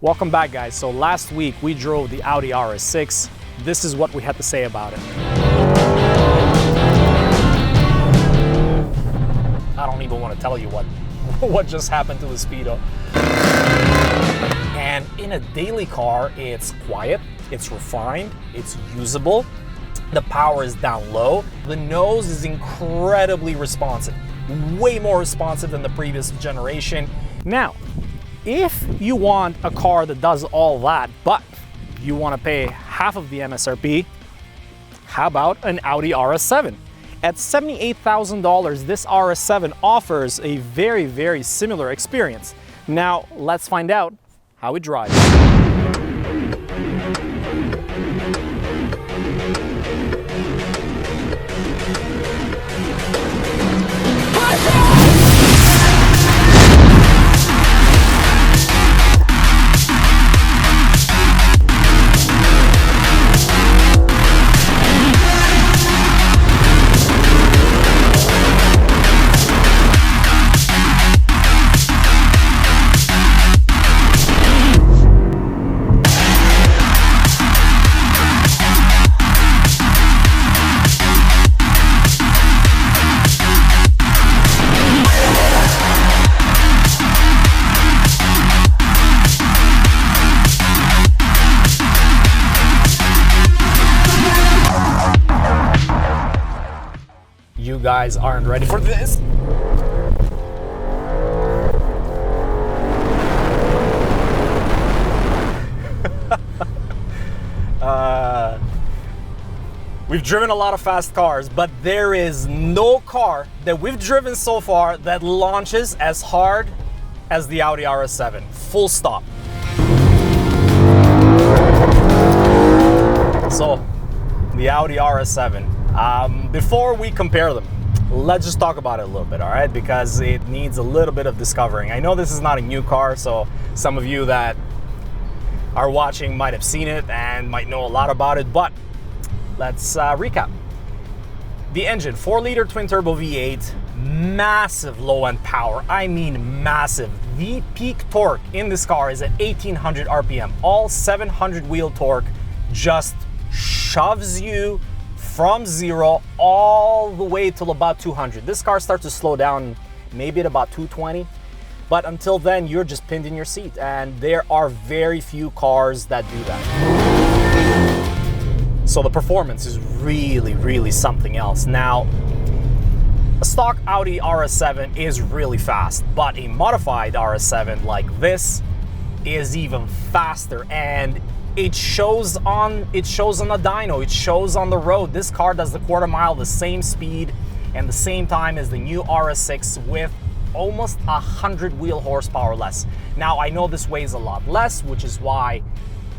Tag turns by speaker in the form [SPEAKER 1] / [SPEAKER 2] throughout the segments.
[SPEAKER 1] Welcome back, guys. So last week we drove the Audi RS6. This is what we had to say about it. I don't even want to tell you what just happened to the Speedo. And in a daily car, it's quiet, it's refined, it's usable. The power is down low. The nose is incredibly responsive, way more responsive than the previous generation. Now, if you want a car that does all that, but you want to pay half of the MSRP, how about an Audi RS7? At $78,000, this RS7 offers a very, very similar experience. Now, let's find out how it drives. You guys aren't ready for this. We've driven a lot of fast cars, but there is no car that we've driven so far that launches as hard as the Audi RS7. Full stop. So, the Audi RS7. Before we compare them, let's just talk about it a little bit, all right? Because it needs a little bit of discovering. I know this is not a new car, so some of you that are watching might have seen it and might know a lot about it, but let's recap. The engine, 4-liter twin-turbo V8, massive low-end power. I mean massive. The peak torque in this car is at 1800 RPM. All 700 wheel torque just shoves you from 0 all the way till about 200. This car starts to slow down maybe at about 220, but until then you're just pinned in your seat, and there are very few cars that do that. So the performance is really something else. Now, a stock Audi RS7 is really fast, but a modified RS7 like this is even faster, and it shows on the dyno, it shows on the road. This car does the quarter mile the same speed and the same time as the new RS6 with almost 100 wheel horsepower less. Now, I know this weighs a lot less, which is why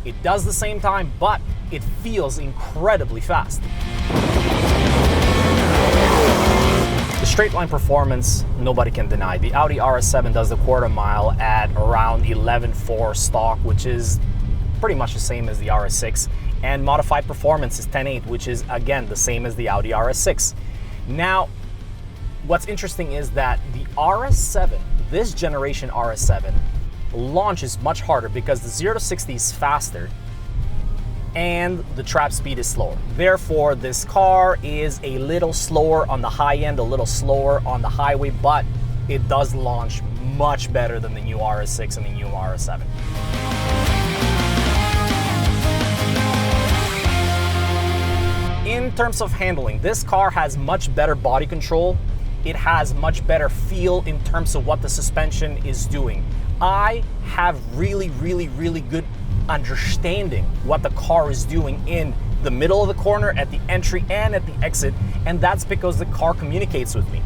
[SPEAKER 1] it does the same time, but it feels incredibly fast. The straight line performance, nobody can deny. The Audi RS7 does the quarter mile at around 11.4 stock, which is pretty much the same as the RS6, and modified performance is 10.8, which is again the same as the Audi RS6. Now, what's interesting is that the RS7, this generation RS7, launches much harder because the 0 to 60 is faster and the trap speed is slower. Therefore, this car is a little slower on the high end, a little slower on the highway, but it does launch much better than the new RS6 and the new RS7. In terms of handling, this car has much better body control. It has much better feel in terms of what the suspension is doing. I have really good understanding what the car is doing in the middle of the corner, at the entry and at the exit, and that's because the car communicates with me.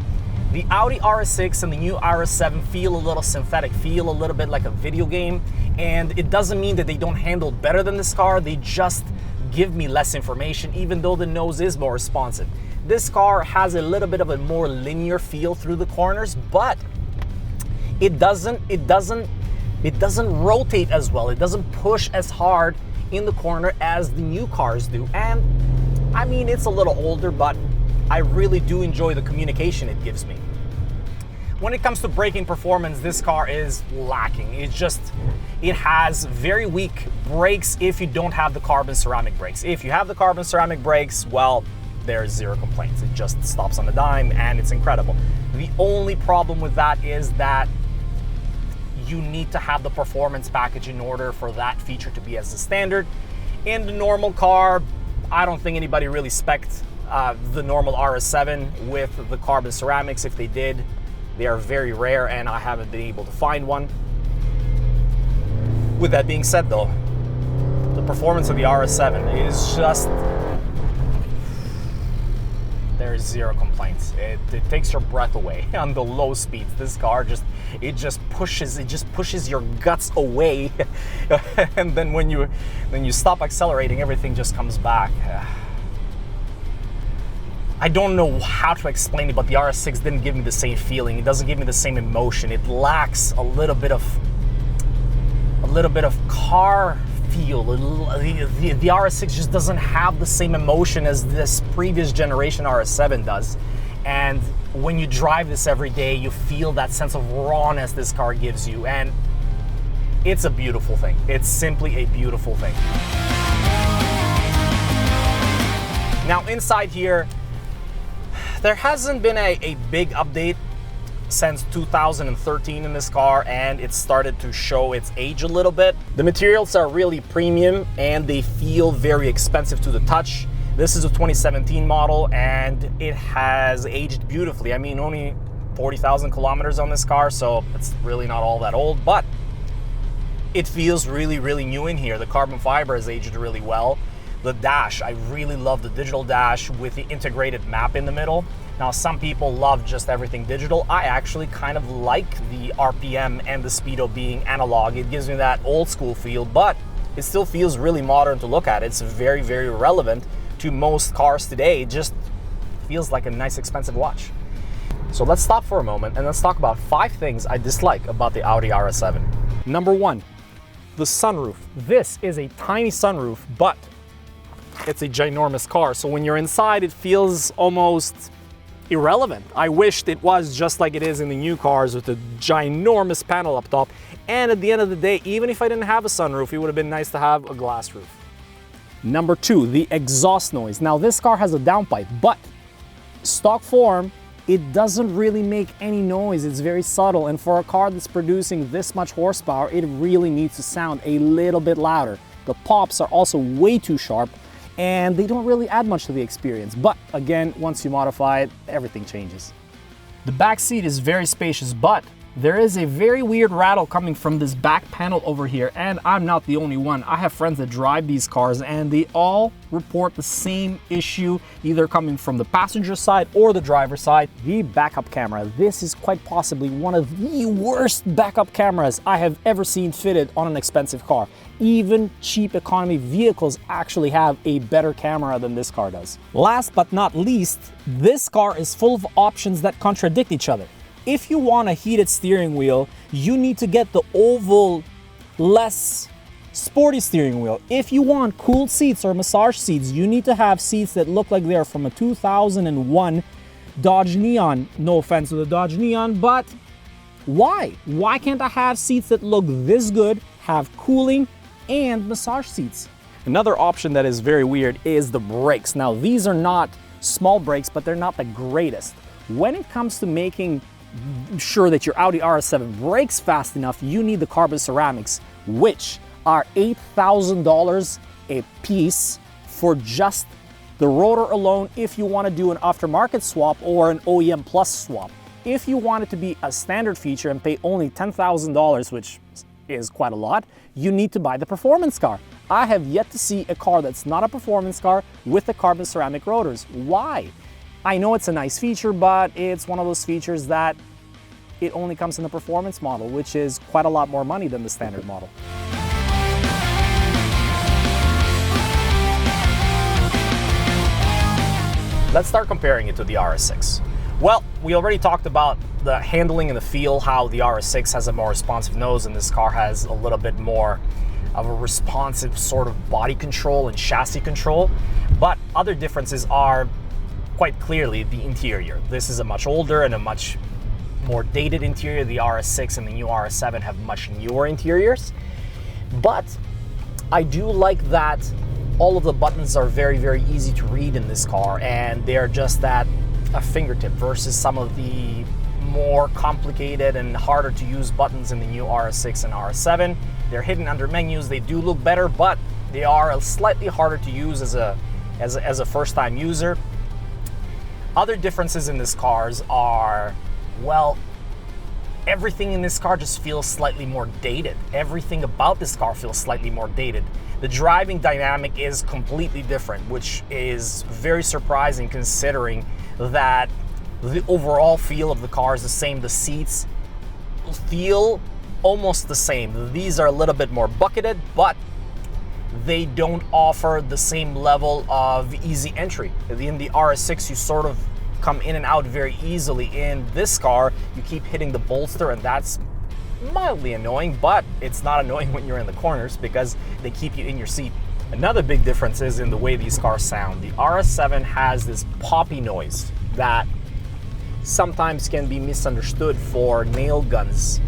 [SPEAKER 1] The Audi RS6 and the new RS7 feel a little synthetic, feel a little bit like a video game, and it doesn't mean that they don't handle better than this car, they just give me less information, even though the nose is more responsive. This car has a little bit of a more linear feel through the corners, but it doesn't rotate as well. It doesn't push as hard in the corner as the new cars do. And I mean, it's a little older, but I really do enjoy the communication it gives me. when it comes to braking performance, this car is lacking. It has very weak brakes if you don't have the carbon ceramic brakes. If you have the carbon ceramic brakes, well, there's zero complaints. It just stops on a dime and it's incredible. The only problem with that is that you need to have the performance package in order for that feature to be as a standard. In the normal car, I don't think anybody really spec'd the normal RS7 with the carbon ceramics. If they did, they are very rare and I haven't been able to find one. With that being said though, the performance of the RS7 is just, there's zero complaints. It takes your breath away on the low speeds. This car just pushes your guts away. And then when you stop accelerating, everything just comes back. I don't know how to explain it, but the RS6 didn't give me the same feeling. It doesn't give me the same emotion. It lacks a little bit of car feel. The RS6 just doesn't have the same emotion as this previous generation RS7 does. And when you drive this every day, you feel that sense of rawness this car gives you. And it's a beautiful thing. It's simply a beautiful thing. Now inside here, there hasn't been a big update since 2013 in this car, and it started to show its age a little bit. The materials are really premium and they feel very expensive to the touch. This is a 2017 model and it has aged beautifully. I mean, only 40,000 kilometers on this car, so it's really not all that old, but it feels really, really new in here. The carbon fiber has aged really well. The dash, I really love the digital dash with the integrated map in the middle. Now, some people love just everything digital. I actually kind of like the RPM and the speedo being analog. It gives me that old school feel, but it still feels really modern to look at. It's very, very relevant to most cars today. It just feels like a nice, expensive watch. So let's stop for a moment and let's talk about 5 things I dislike about the Audi RS7. Number 1, the sunroof. This is a tiny sunroof, but it's a ginormous car. So when you're inside, it feels almost irrelevant. I wished it was just like it is in the new cars with a ginormous panel up top. And at the end of the day, even if I didn't have a sunroof, it would have been nice to have a glass roof. Number 2, the exhaust noise. Now this car has a downpipe, but stock form, it doesn't really make any noise. It's very subtle. And for a car that's producing this much horsepower, it really needs to sound a little bit louder. The pops are also way too sharp, and they don't really add much to the experience. But again, once you modify it, everything changes. The back seat is very spacious, but there is a very weird rattle coming from this back panel over here, and I'm not the only one. I have friends that drive these cars and they all report the same issue, either coming from the passenger side or the driver's side. The backup camera. This is quite possibly one of the worst backup cameras I have ever seen fitted on an expensive car. Even cheap economy vehicles actually have a better camera than this car does. Last but not least, this car is full of options that contradict each other. If you want a heated steering wheel, you need to get the oval, less sporty steering wheel. If you want cooled seats or massage seats, you need to have seats that look like they're from a 2001 Dodge Neon. No offense to the Dodge Neon, but why? Why can't I have seats that look this good, have cooling and massage seats? Another option that is very weird is the brakes. Now, these are not small brakes, but they're not the greatest. When it comes to making sure that your Audi RS7 brakes fast enough, you need the carbon ceramics, which are $8,000 a piece for just the rotor alone if you want to do an aftermarket swap or an OEM plus swap. If you want it to be a standard feature and pay only $10,000, which is quite a lot, you need to buy the performance car. I have yet to see a car that's not a performance car with the carbon ceramic rotors. Why? I know it's a nice feature, but it's one of those features that it only comes in the performance model, which is quite a lot more money than the standard model. Let's start comparing it to the RS6. Well, we already talked about the handling and the feel, how the RS6 has a more responsive nose and this car has a little bit more of a responsive sort of body control and chassis control. But other differences are quite clearly the interior. This is a much older and a much more dated interior. The RS6 and the new RS7 have much newer interiors. But I do like that all of the buttons are very, very easy to read in this car, and they're just at a fingertip versus some of the more complicated and harder to use buttons in the new RS6 and RS7. They're hidden under menus. They do look better, but they are slightly harder to use as a first-time user. Other differences in this cars are, well, everything in this car just feels slightly more dated. Everything about this car feels slightly more dated. The driving dynamic is completely different, which is very surprising considering that the overall feel of the car is the same. The seats feel almost the same. These are a little bit more bucketed, but they don't offer the same level of easy entry. In the RS6, you sort of come in and out very easily. In this car, you keep hitting the bolster, and that's mildly annoying, but it's not annoying when you're in the corners because they keep you in your seat. Another big difference is in the way these cars sound. The RS7 has this poppy noise that sometimes can be misunderstood for nail guns.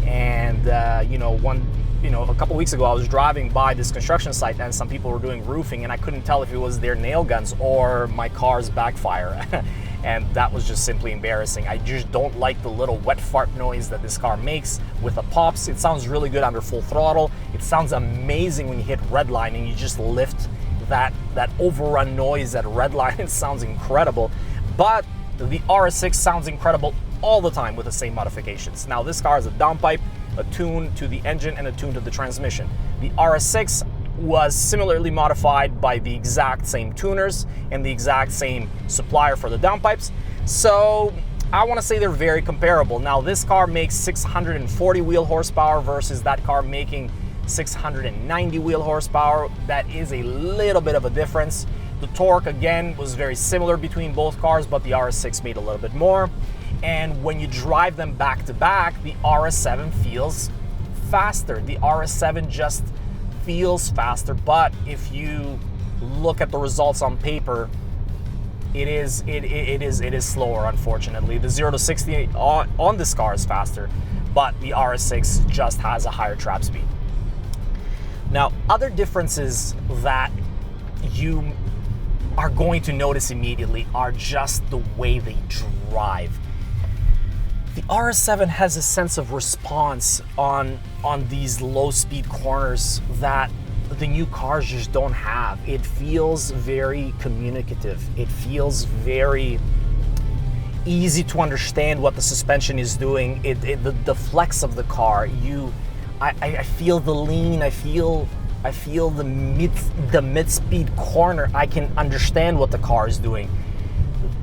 [SPEAKER 1] And a couple weeks ago I was driving by this construction site and some people were doing roofing, and I couldn't tell if it was their nail guns or my car's backfire. And that was just simply embarrassing. I just don't like the little wet fart noise that this car makes with the pops. It sounds really good under full throttle. It sounds amazing when you hit redline and you just lift that overrun noise at redline. It sounds incredible. But the RS6 sounds incredible all the time with the same modifications. Now this car has a downpipe, a tune to the engine, and a tune to the transmission. The RS6 was similarly modified by the exact same tuners and the exact same supplier for the downpipes. So I want to say they're very comparable. Now this car makes 640 wheel horsepower versus that car making 690 wheel horsepower. That is a little bit of a difference. The torque again was very similar between both cars, but the RS6 made a little bit more. And when you drive them back to back, the RS7 feels faster. The RS7 just feels faster, but if you look at the results on paper, it is slower, unfortunately. The 0 to 60 on this car is faster, but the RS6 just has a higher trap speed. Now, other differences that you are going to notice immediately are just the way they drive. The RS7 has a sense of response on these low-speed corners that the new cars just don't have. It feels very communicative. It feels very easy to understand what the suspension is doing. The flex of the car. I feel the lean. I feel the mid-speed corner. I can understand what the car is doing.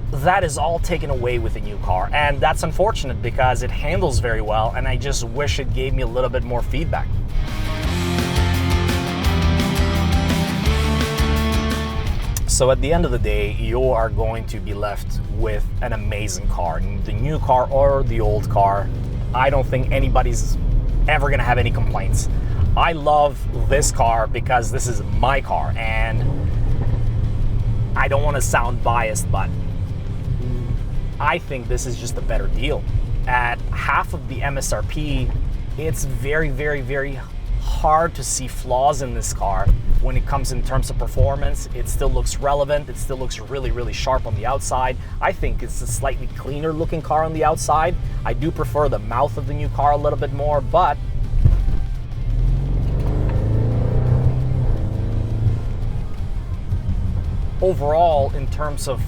[SPEAKER 1] That is all taken away with a new car, and that's unfortunate because it handles very well, and I just wish it gave me a little bit more feedback. So at the end of the day, you are going to be left with an amazing car. The new car or the old car, I don't think anybody's ever gonna have any complaints. I love this car because this is my car, and I don't want to sound biased, but I think this is just a better deal. At half of the MSRP, it's very, very, very hard to see flaws in this car. When it comes in terms of performance, it still looks relevant. It still looks really, really sharp on the outside. I think it's a slightly cleaner looking car on the outside. I do prefer the mouth of the new car a little bit more, but overall, in terms of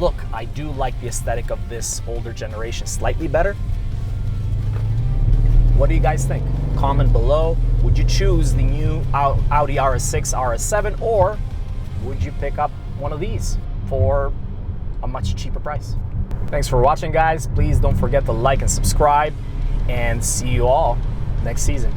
[SPEAKER 1] look, I do like the aesthetic of this older generation slightly better. What do you guys think? Comment below. Would you choose the new Audi RS6, RS7, or would you pick up one of these for a much cheaper price? Thanks for watching, guys. Please don't forget to like and subscribe, and see you all next season.